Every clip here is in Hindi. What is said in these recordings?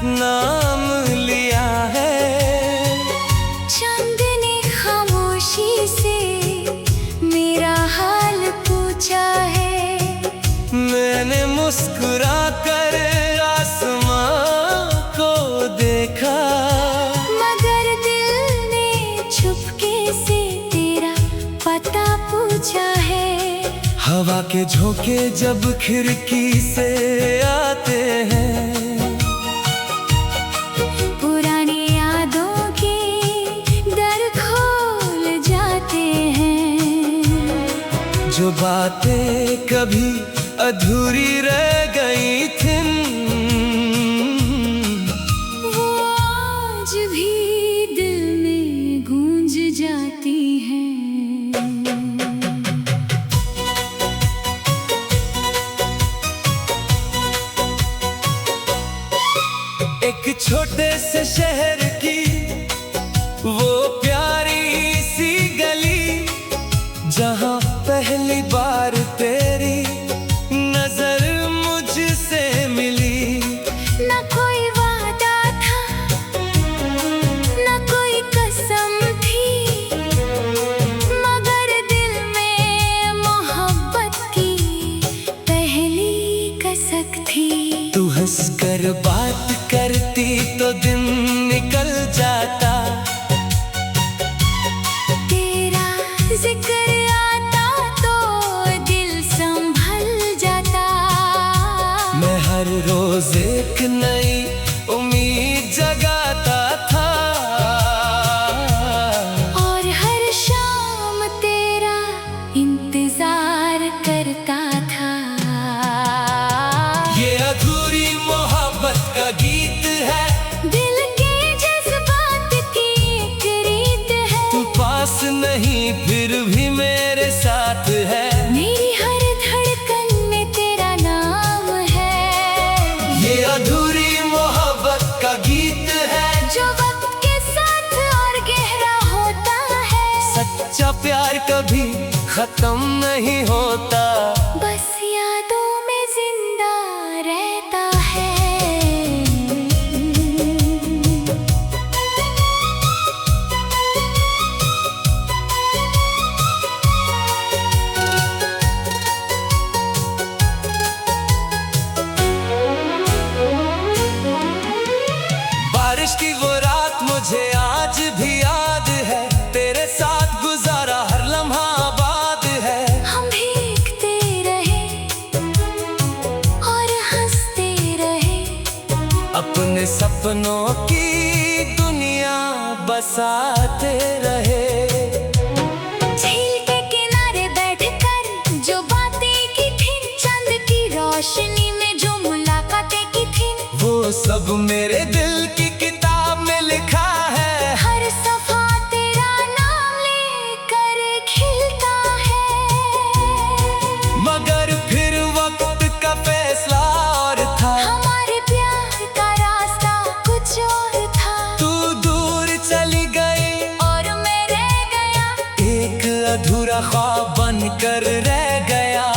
नाम लिया है। चांद ने खामोशी से मेरा हाल पूछा है। मैंने मुस्कुरा कर आसमां को देखा, मगर दिल ने चुपके से तेरा पता पूछा है। हवा के झोंके जब खिड़की से आते हैं, पुरानी यादों के दर खोल जाते हैं। जो बातें कभी अधूरी रह गई थी, वो आज भी दिल में गूंज जाती हैं। एक छोटे से शहर की वो प्यारी सी गली, जहाँ पहली बार तेरी नजर मुझसे मिली। न कोई वादा था, न कोई कसम थी, मगर दिल में मोहब्बत की पहली कसक थी। तू हंसकर बात करती तो दिन निकल जाता, तेरा जिक्र आता तो दिल संभल जाता। मैं हर रोज एक नई उम्मीद जगाता था, और हर शाम तेरा इंतजार करता था। ये अधूरी मोहब्बत का गीत है, दिल के जज्बात की एक रीत है। तू पास नहीं फिर भी मेरे साथ है। मेरी हर धड़कन में तेरा नाम है। ये अधूरी मोहब्बत का गीत है, जो वक्त के साथ और गहरा होता है। सच्चा प्यार कभी खत्म नहीं होता, बस यादों में जिंदा रहता है। बारिश की वो रात मुझे आज भी याद है, तेरे साथ गुजारा हर लम्हा आबाद है। हम भीगते रहे और हंसते रहे, अपने सपनों की दुनिया बसाते रहे। झील के किनारे बैठकर जो बातें की थी, चांद की रोशनी में जो मुलाकातें की थी, वो सब मेरे दिल की किताब में लिखा है। हर सफा तेरा नाम लेकर खिलता है। मगर फिर वक्त का फैसला और था, हमारे प्यार का रास्ता कुछ और था। तू दूर चली गई और मैं रह गया, एक अधूरा ख्वाब बनकर रह गया।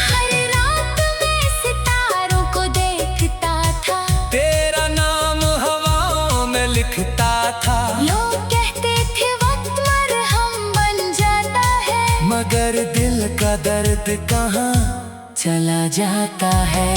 हर रात मैं सितारों को देखता था, तेरा नाम हवाओं में लिखता था। लोग कहते थे वक्त मरहम बन जाता है, मगर दिल का दर्द कहाँ चला जाता है।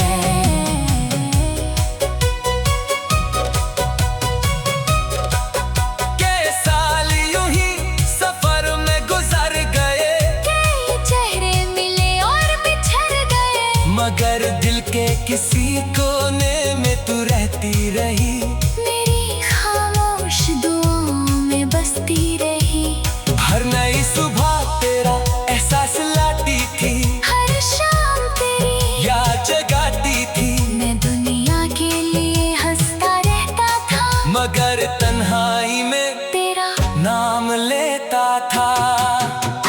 के साल यूं ही सफर में गुजर गए, कई चेहरे मिले और बिछड़ गए, मगर दिल के किसी कोने में तू रहती रही। मेरी खामोश दुआओं में बसती रही। हर नई सुबह तेरा एहसास लाती थी, हर शाम तेरी याद जगाती थी। मैं दुनिया के लिए हंसता रहता था, मगर तन्हाई में तेरा नाम लेता था।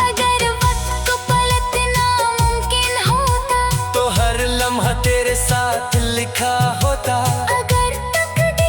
अगर वक्त को पलटना मुमकिन होता, तो हर लम्हा तेरे साथ लिखा होता। अगर तकदीर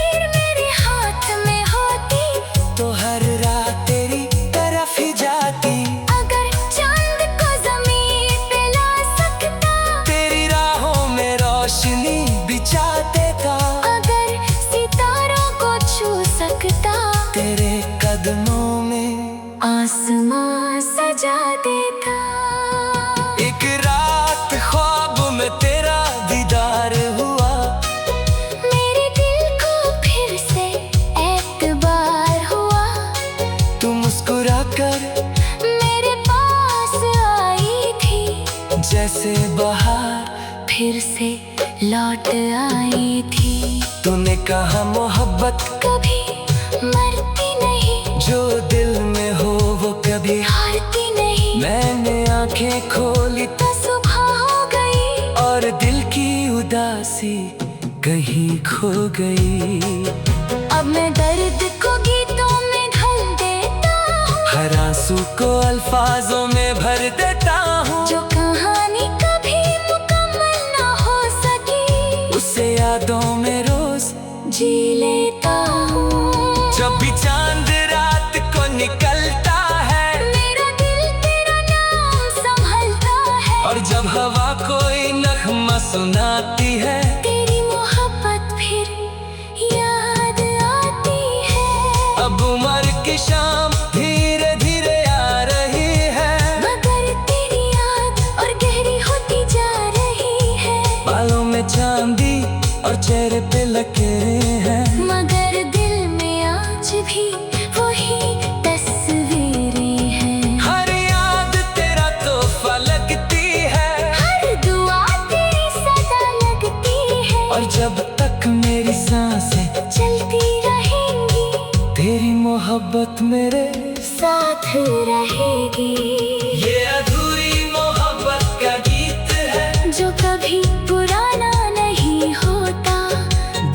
आई थी। तूने कहा मोहब्बत कभी मरती नहीं, जो दिल में हो वो कभी हारती नहीं। मैंने आंखें खोली तो सुबह हो गई और दिल की उदासी कहीं खो गई। अब मैं दर्द को गीतों में ढल देता हूँ, हर आंसू को अल्फाजों में भर देता हूँ। जो कहानी कभी मुकम्मल ना हो सकी, उसे यादों में रोज जी लेता हूँ। जब भी चांद रात को निकलता है, मेरा दिल तेरा नाम संभलता है। और जब हवा कोई नगमा सुनाती है, तेरी मोहब्बत फिर याद आती है। अब उम्र की शाम धीरे धीरे आ रही है, मगर तेरी याद और गहरी होती जा रही है। बालों में चांदी और चेहरे पे लकीरें हैं, मगर दिल में आज भी वही तस्वीरें हैं। हर याद तेरा तोहफा लगती है, हर दुआ तेरी सदा लगती है। और जब तक मेरी सांसें चलती रहेंगी, तेरी मोहब्बत मेरे साथ रहेगी। ये अधूरी मोहब्बत का गीत है, जो कभी पुराना नहीं होता,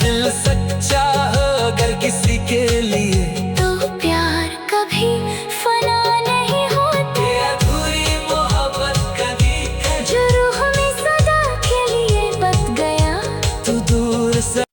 दिल सच्चा हो अगर किसी के लिए, तो प्यार कभी फना नहीं होता। ये अधूरी मोहब्बत का गीत है, जो रूह में सदा के लिए बस गया। तू दूर से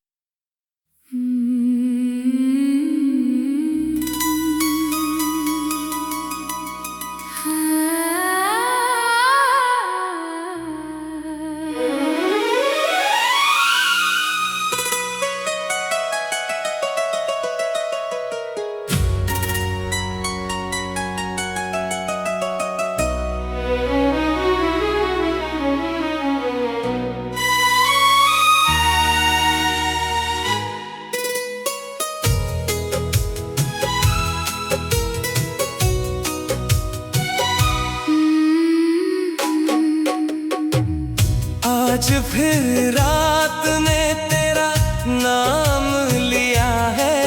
आज फिर रात ने तेरा नाम लिया है,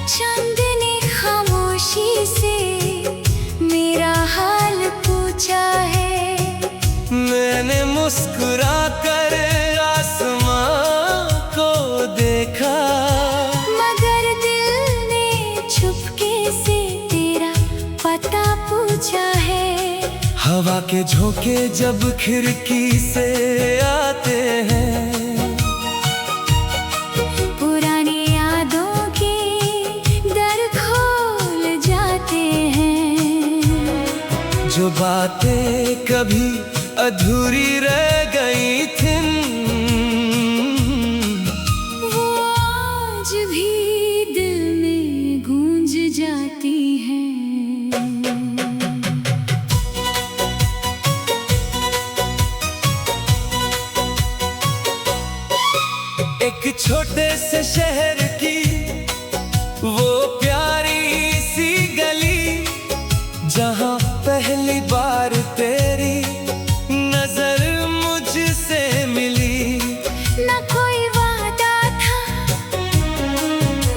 चंद ने खामोशी से मेरा हाल पूछा है। मैंने मुस्कुरा कर आसमां को देखा, मगर दिल ने चुपके से तेरा पता पूछा है। हवा के झोंके जब खिड़की से आते हैं, पुरानी यादों के दर खोल जाते हैं। जो बातें कभी अधूरी रह गई थीं, वो आज भी दिल में गूंज जाती हैं। एक छोटे से शहर की वो प्यारी सी गली, जहाँ पहली बार तेरी नजर मुझसे मिली। न कोई वादा था,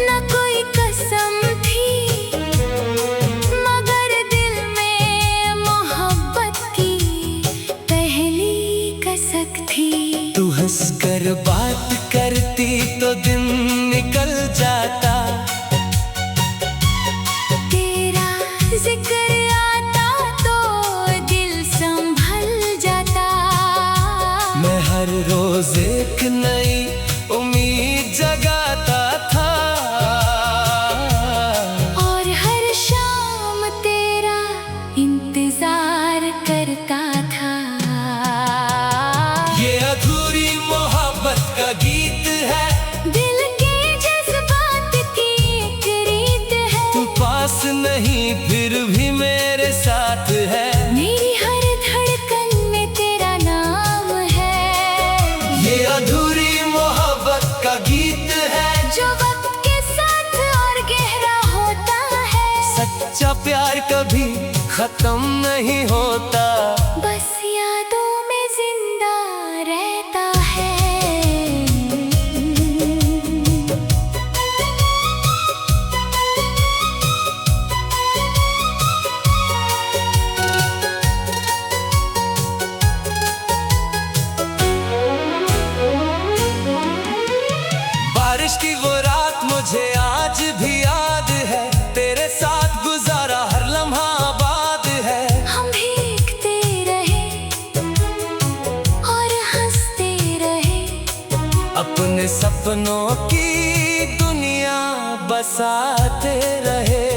न कोई कसम थी, मगर दिल में मोहब्बत की पहली कसक थी। तू हंसकर बात करती तो दिन निकल जाता, तेरा जिक्र आता तो दिल संभल जाता। मैं हर रोज एक नई उम्मीद जगाता था, और हर शाम तेरा इंतजार करता था। ये अधूरी मोहब्बत का गीत है, दिल के जज्बात की एक रीत है। तू पास नहीं फिर भी मेरे साथ है, मेरी हर धड़कन में तेरा नाम है। ये अधूरी मोहब्बत का गीत है, जो वक्त के साथ और गहरा होता है। सच्चा प्यार कभी खत्म नहीं होता, बस यादों में जिंदा रहता है। सपनों की दुनिया बसाते रहे।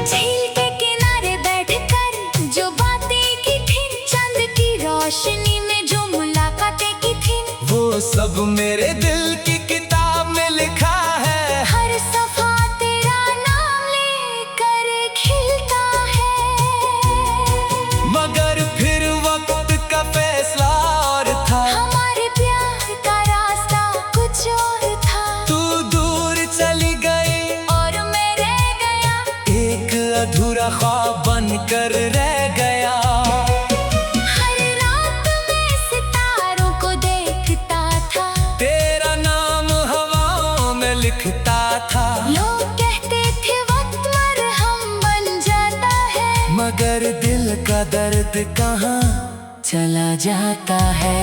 झील के किनारे बैठकर जो बातें की थी, चंद की रोशनी में जो मुलाकातें की थी, वो सब मेरे दिल की किताब में लिखा है। हर सफा तेरा नाम लेकर खिलता है। मगर फिर वक्त का फैसला और था, हमारे प्यार का रास्ता कुछ और था। तू दूर चली गई और मैं रह गया, एक अधूरा ख्वाब बनकर रह गया। हर रात मैं सितारों को देखता था, तेरा नाम हवाओं में लिखता था। लोग कहते थे वक्त मरहम बन जाता है, मगर दिल का दर्द कहाँ चला जाता है।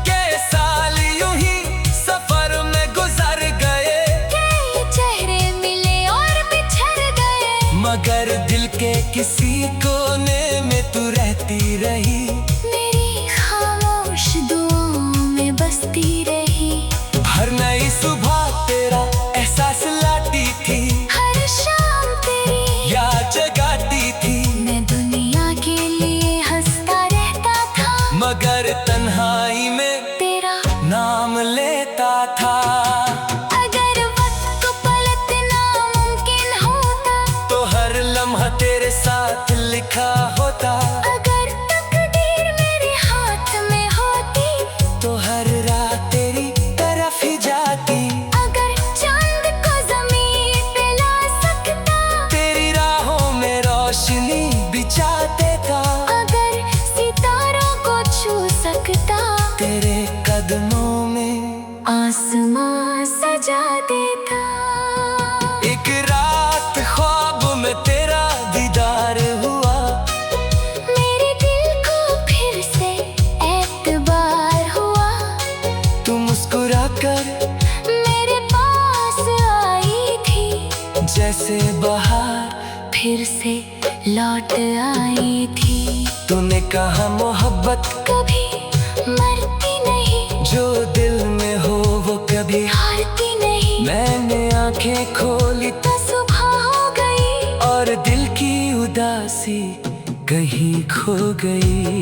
के साल यूं ही सफर में गुजर गए, कई चेहरे मिले और बिछड़ गए, मगर दिल के किसी कोने में तू रहती रही। मेरी खामोश दुआओं में बसती रही। हर नई सुबह तेरा एहसास लाती थी, हर शाम तेरी याद जगाती थी। मैं दुनिया के लिए हंसता रहता था, मगर तन्हाई में तेरा नाम लेता था। अगर वक्त को पलटना मुमकिन होता, तो हर लम्हा तेरे साथ लिखा होता। अगर तकदीर मेरे हाथ में होती, तो हर रात तेरी तरफ ही जाती। अगर चांद को जमीन पे ला सकता, तेरी राहों में रोशनी बिछा देता। अगर सितारों को छू सकता, तेरे कदमों में आसमां सजा देता। एक रात ख्वाब में तेरा दीदार हुआ, मेरे दिल को फिर से एतबार हुआ। तू मुस्कुराकर मेरे पास आई थी, जैसे बहार फिर से लौट आई थी। तूने कहा मोहब्बत कभी मरती नहीं, जो दिल में हो वो कभी। हारती नहीं, मैंने आंखें खोली तो सुबह हो गई, और दिल की उदासी कहीं खो गई।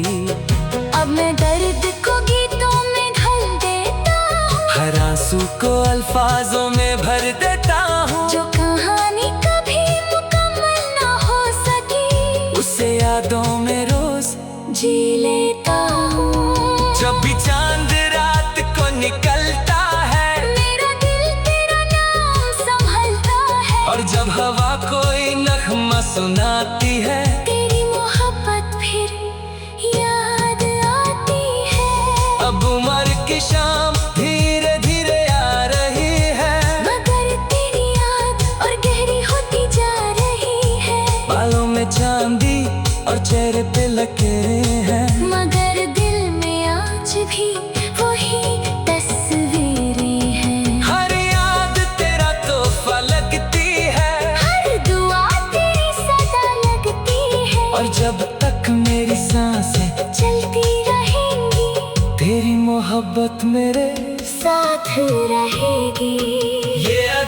अब मैं दर्द को गीतों में ढल देता हूँ, हर आंसू को अल्फाजों में भर देता हूँ। जो कहानी कभी मुकम्मल ना हो सकी, उसे यादों में रोज जी लेता हूँ। जब भी चांद रात को निकलता है, मेरा दिल तेरा नाम संभलता है, और जब हवा कोई नगमा सुनाती है, तेरी मोहब्बत फिर याद आती है। अब उम्र की शाम धीरे धीरे आ रही है, मगर तेरी याद और गहरी होती जा रही है। बालों में चांदी और चेहरे पे लकीरें हैं, मगर दिल में आज भी वही तस्वीरें हैं। हर याद तेरा तोहफा लगती है, हर दुआ तेरी सदा लगती है, और जब तक मेरी सांसें चलती रहेंगी, तेरी मोहब्बत मेरे साथ रहेगी। ये